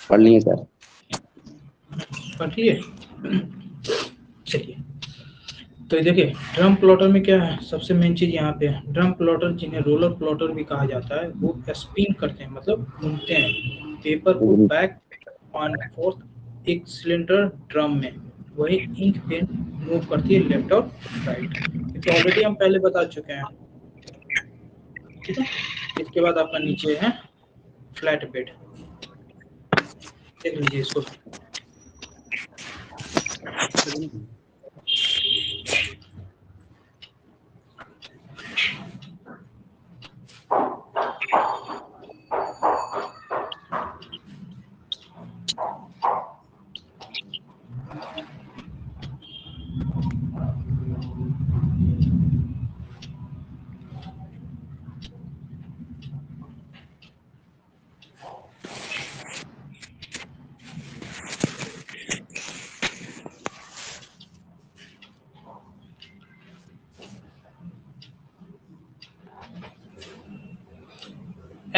पढ़ लिए सर। पढ़ लिए? चलिए तो देखिए ड्रम प्लॉटर में क्या है, सबसे मेन चीज यहाँ पे है, ड्रम प्लॉटर जिन्हें रोलर प्लॉटर भी कहा जाता है, वो स्पिन करते हैं, मतलब घूमते हैं पेपर को बैक ऑन फोर्थ एक सिलेंडर ड्रम में, वही इंक पेन मूव करती है लेफ्ट और राइट। तो ऑलरेडी हम पहले बता चुके हैं, ठीक है। इसके बाद आपका नीचे है फ्लैट बेड, देख लीजिए इसको।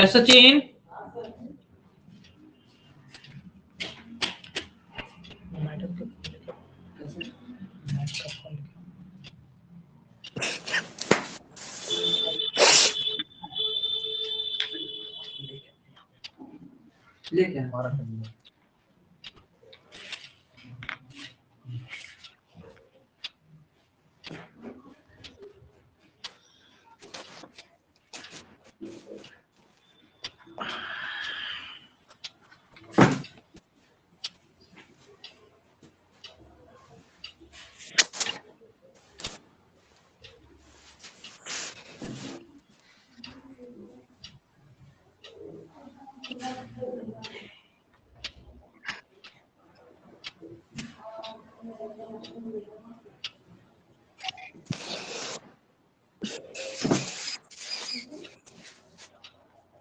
सचिन लेके हमारा करना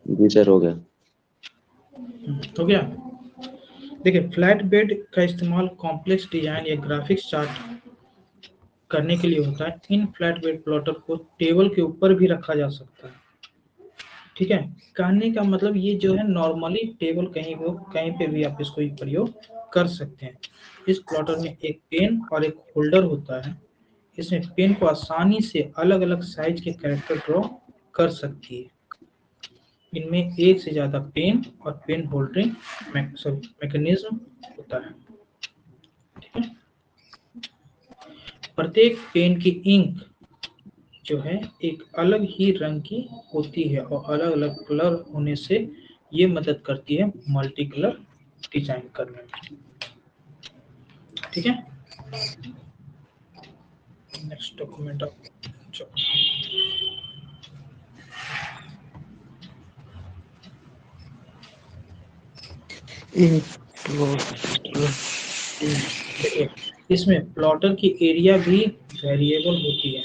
जी सर हो गया। हो गया। देखिए फ्लैट बेड का इस्तेमाल कॉम्प्लेक्स डिजाइन या ग्राफिक्स चार्ट करने के लिए होता है। इन फ्लैट बेड प्लॉटर को टेबल के ऊपर भी रखा जा सकता है। ठीक है, कहने का मतलब ये जो है नॉर्मली टेबल कहीं पे भी आप इसको प्रयोग कर सकते हैं। इस प्लॉटर में एक पेन और एक होल्डर होता है। इसमें पेन को आसानी से अलग अलग साइज के कैरेक्टर ड्रॉ कर सकती है। इनमें एक से ज्यादा पेन और पेन होल्डरिंग मैकेनिज्म होता है। ठीक है, प्रत्येक पेन की इंक जो है एक अलग ही रंग की होती है और अलग अलग कलर होने से ये मदद करती है मल्टी कलर डिजाइन करने में। ठीक है, नेक्स्ट डॉक्यूमेंट आप देखिए इसमें प्लॉटर की एरिया भी वेरिएबल होती है,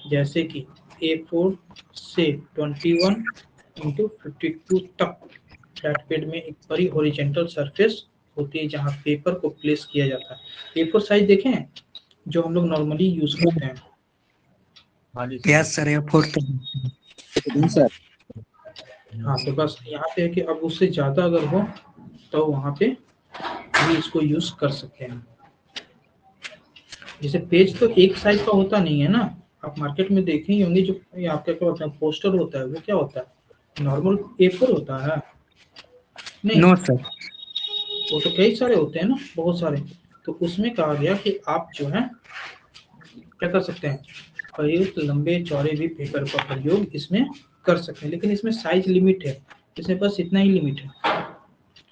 जैसे कि A4 से 21x52 तक। फ्लैट बेड में एक बड़ी हॉरिजॉन्टल सरफेस होती है जहां पेपर को प्लेस किया जाता है। A4 साइज देखें जो हम लोग नॉर्मली यूज करते हैं। यस सर A4 सर हाँ तो बस यहाँ पे है कि अब उससे ज्यादा अगर हो तो वहाँ पे भी इसको यूज कर सकते हैं। जैसे पेज तो एक साइज का होता नहीं है ना, आप मार्केट में देखे ही होंगे जो आपका क्या होता है पोस्टर होता है, वो क्या होता है नॉर्मल A4 होता है नहीं? No sir. वो तो कई सारे होते हैं ना, बहुत सारे। तो उसमें कहा गया कि आप जो है क्या कर सकते हैं, कई लंबे चौड़े भी पेपर का प्रयोग इसमें कर सकते हैं, लेकिन इसमें साइज लिमिट है। इसमें बस इतना ही लिमिट है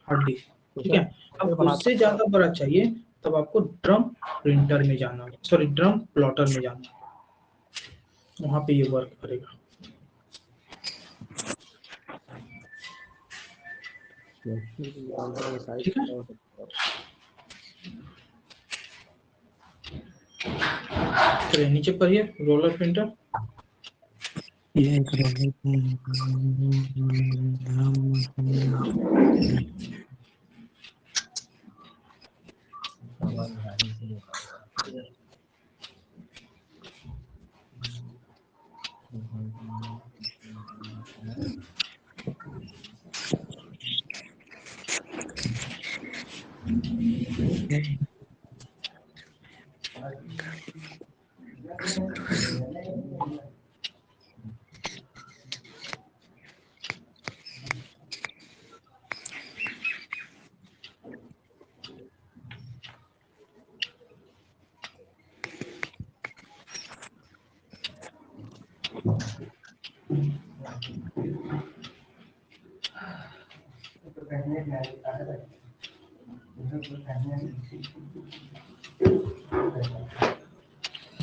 हार्डली। ठीक है, अब उससे ज्यादा बड़ा चाहिए तब आपको ड्रम प्रिंटर में जाना, सॉरी ड्रम प्लॉटर में जाना, वहां पे ये वर्क करेगा। ठीक है, चलिए नीचे पढ़िए रोलर प्रिंटर।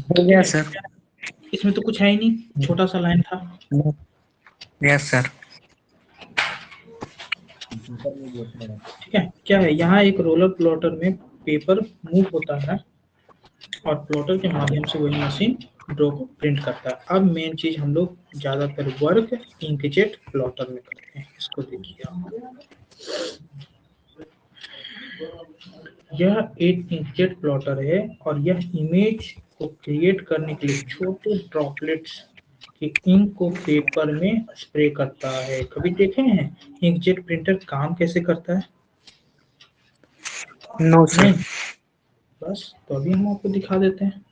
हो गया सर। इसमें तो कुछ है ही नहीं, छोटा सा लाइन था। Yes sir. ठीक है, क्या है यहाँ एक रोलर प्लॉटर में पेपर मूव होता है और प्लॉटर के माध्यम से वही मशीन ड्रॉ को प्रिंट करता है। अब मेन चीज हम लोग ज्यादातर वर्क इंकजेट प्लॉटर में करते हैं। इसको देखिए आप, यह एक इंकजेट प्लॉटर है और यह इमेज को क्रिएट करने के लिए छोटे ड्रॉपलेट्स की इंक को पेपर में स्प्रे करता है। कभी देखे हैं इंकजेट प्रिंटर काम कैसे करता है? No sir. नहीं, बस तो अभी हम आपको दिखा देते हैं।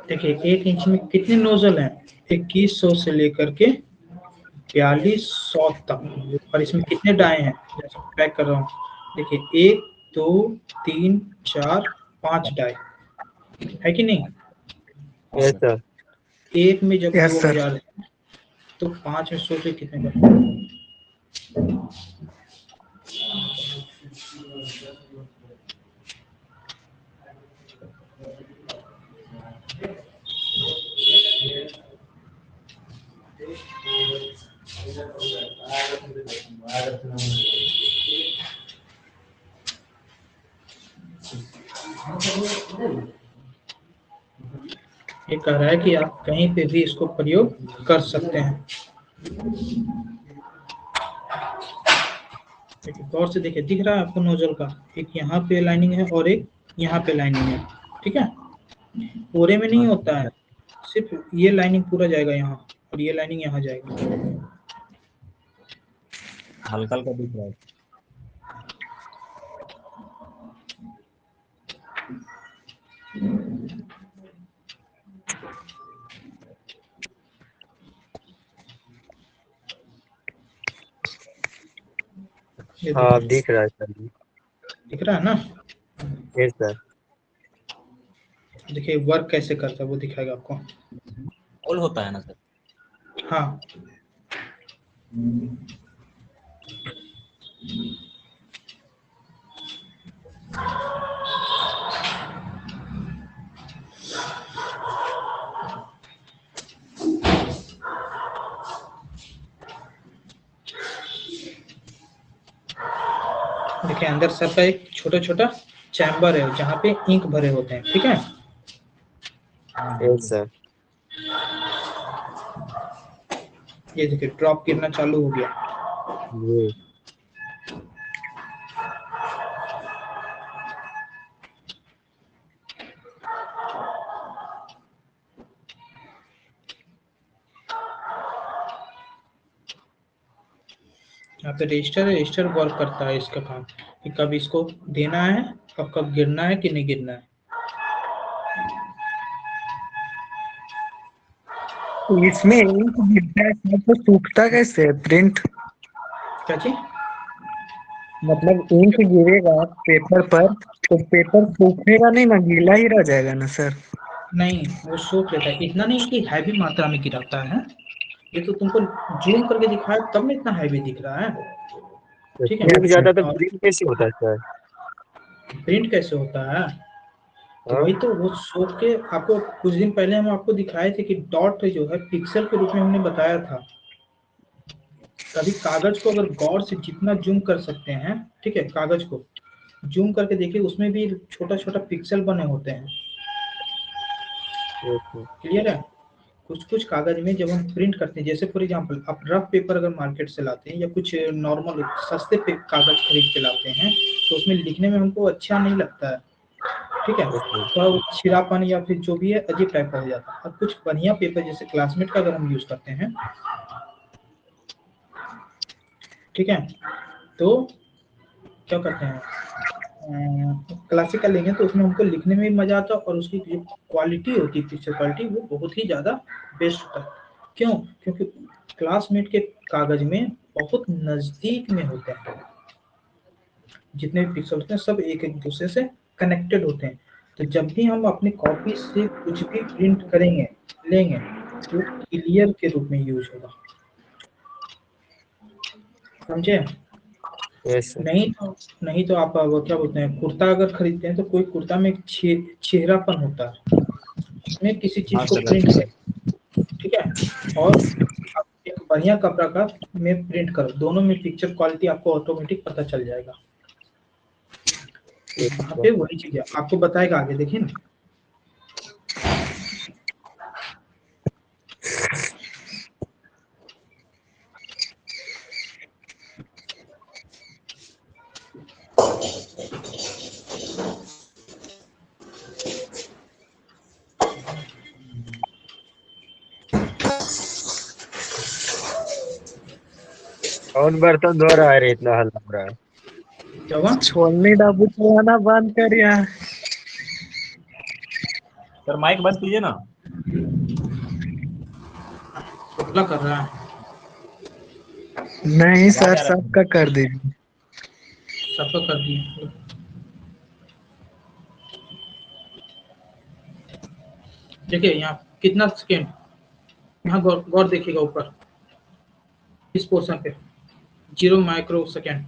देखिए 1 इंच में कितने नोजल हैं? 2100 से लेकर के 4200 तक। और इसमें कितने डाई हैं, जैसे पैक कर रहा हूँ, देखिए 1 2 3 4 5 डाई है कि नहीं। Yes sir. एक में जब Yes, sir. 2000 है तो 5 में सोचे कितने का। ये कह रहा है कि आप कहीं पे भी इसको प्रयोग कर सकते हैं। देखिए गौर से देखिए, दिख रहा है आपको नोजल का, एक यहाँ पे लाइनिंग है और एक यहाँ पे लाइनिंग है, ठीक है। पूरे में नहीं होता है, सिर्फ ये लाइनिंग पूरा जाएगा यहाँ और ये लाइनिंग यहाँ जाएगा। हल्का हल्का दिख रहा है। हाँ दिख रहा है सर। दिख रहा है ना। Yes sir. देखिए वर्क कैसे करता है वो दिखाएगा आपको। होल होता है ना सर। हाँ देखिए अंदर सर का एक छोटा छोटा चैम्बर है जहाँ पे इंक भरे होते हैं, ठीक है। Yes sir. ये देखिए ड्रॉप गिरना चालू हो गया। जी। यहाँ पे रजिस्टर है, रजिस्टर वर्क करता है इसका काम कि कब इसको देना है और कब गिरना है कि नहीं गिरना है। तो इसमें इंक गिरता है सर, तो सूखता कैसे है प्रिंट? क्या चीज? मतलब इंक गिरेगा पेपर पर तो पेपर सूखेगा नहीं ना, गीला ही रह जाएगा ना सर? नहीं, वो सोख लेता है, इतना नहीं कि हैवी मात्रा में गिराता है। ये तो तुमको जूम करके दिखाया तब में इतना हैवी दिख रहा है, ठीक है। प्रिंट ज्यादा तो प्रिंट कैसे होता है सर? प्रिंट कैसे होता है तो हाँ? वही तो, वो सोख के आपको कुछ दिन पहले हम आपको दिखाए थे कि डॉट जो है पिक्सल के रूप में हमने बताया था। कभी कागज को अगर गौर से जितना जूम कर सकते हैं, ठीक है, कागज को जूम करके देखिए, उसमें भी छोटा छोटा पिक्सल बने होते हैं। क्लियर है। कुछ कुछ कागज में जब हम प्रिंट करते हैं, जैसे फॉर एग्जांपल आप रफ पेपर अगर मार्केट से लाते हैं या कुछ नॉर्मल सस्ते कागज खरीद के लाते हैं तो उसमें लिखने में हमको अच्छा नहीं लगता है, ठीक है, थोड़ा छिरापन या फिर जो भी है अजीब टाइप का हो जाता है। और कुछ बढ़िया पेपर जैसे क्लासमेट का अगर हम यूज करते हैं, ठीक है, तो क्या करते हैं, क्लासिकल लेंगे तो उसमें हमको लिखने में भी मजा आता है और उसकी जो क्वालिटी होती है, पिक्चर क्वालिटी, वो बहुत ही ज्यादा बेस्ट होता है। क्यों? क्योंकि क्लासमेट के कागज में बहुत नजदीक में होते हैं, जितने भी पिक्सल होते हैं सब एक एक दूसरे से कनेक्टेड होते हैं। तो जब भी हम अपनी कॉपी से कुछ भी प्रिंट करेंगे लेंगे तो क्लियर के रूप में यूज होगा, समझे। यस नहीं तो आप वो क्या बोलते हैं, कुर्ता अगर खरीदते हैं तो कोई कुर्ता में चेहरापन होता है, उसमें किसी चीज को प्रिंट कर, ठीक है, और आप एक बढ़िया कपड़ा का में प्रिंट करो, दोनों में पिक्चर क्वालिटी आपको ऑटोमेटिक पता चल जाएगा। यहाँ पे वही चीज है, आपको बताएगा आगे, देखिए ना। कौन बर्तन धो रहा है रे, इतना हल्ला हो रहा है? क्या हुआ? छोलनी डाबू चलाना बंद कर यार। सर माइक बंद कीजिए ना। टोटला कर रहा है। नहीं सर, सबका कर दीजिए। सबका कर दिए। देखिए यहाँ कितना सेकेंड, यहाँ गौर देखिएगा ऊपर इस पोर्शन पे 0 माइक्रो सेकेंड।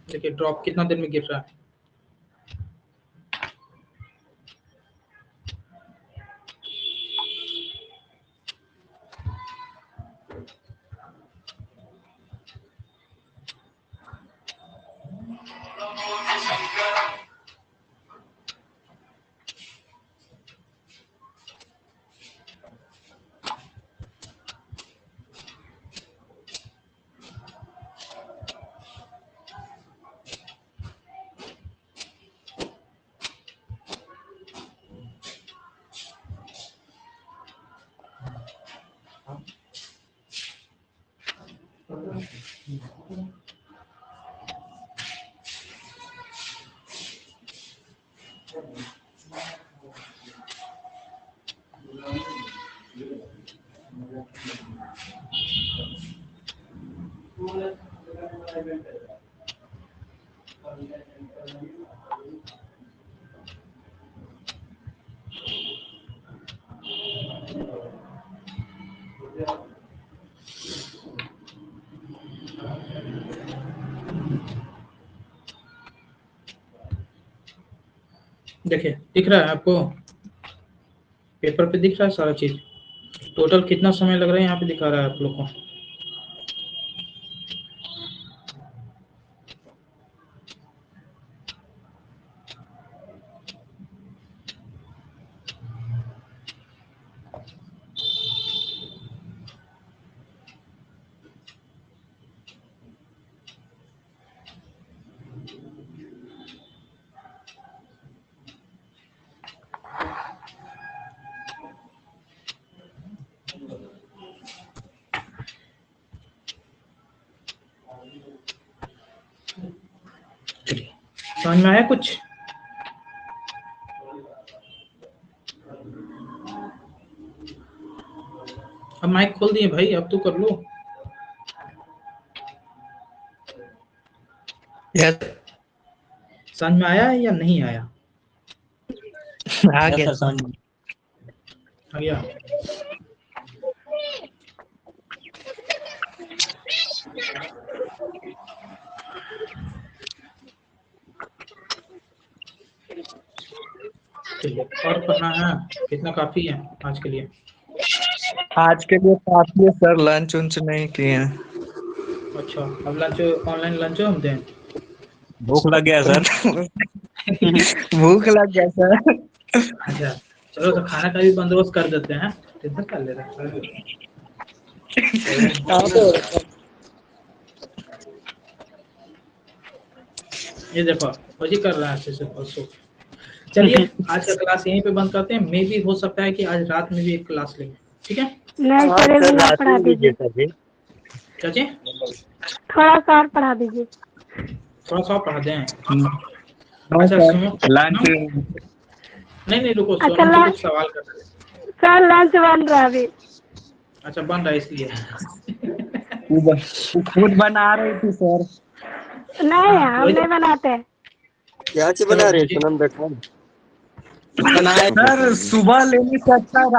देखिए ड्रॉप कितना देर में गिर रहा है। देखिए दिख रहा है आपको, पेपर पे दिख रहा है सारा चीज। टोटल कितना समय लग रहा है यहाँ पे दिखा रहा है आप लोग को। समझ में आया कुछ? अब माइक खोल दिए भाई, अब तो कर लो। समझ में आया या नहीं आया? आ गया समझ। आ गया। और पढ़ना है कितना काफी है आज के लिए? आज के लिए काफी है सर, लंच उंच नहीं किए हैं। अच्छा, अब लंच ऑनलाइन लंच हम दें? भूख लग गया सर। भूख लग गया सर। अच्छा चलो, तो खाना का भी बंदोबस्त कर देते हैं। टेंशन कर ले रहे हैं। ये देखो वही कर रहा है अच्छे से परसों। चलिए आज का क्लास यहीं पे बंद करते हैं। मे भी हो सकता है कि आज रात में भी एक क्लास लेंगे, ठीक है? नहीं सर, रेगुलर पढ़ा दीजिए। क्या जी? थोड़ा सा और पढ़ा दीजिए। थोड़ा सा और पढ़ा दें? अच्छा सुनो, लंच नहीं रुको, अच्छा, सोनम से कुछ सवाल कर रहे हैं। सर लंच बन रहा है अभी। अच्छा बन रहा है इसलिए। खुद बना रही थी सर। नहीं हम नहीं बनाते। क्या से बना रहे हैं सनम? देखो सर सुबह लेने से अच्छा रात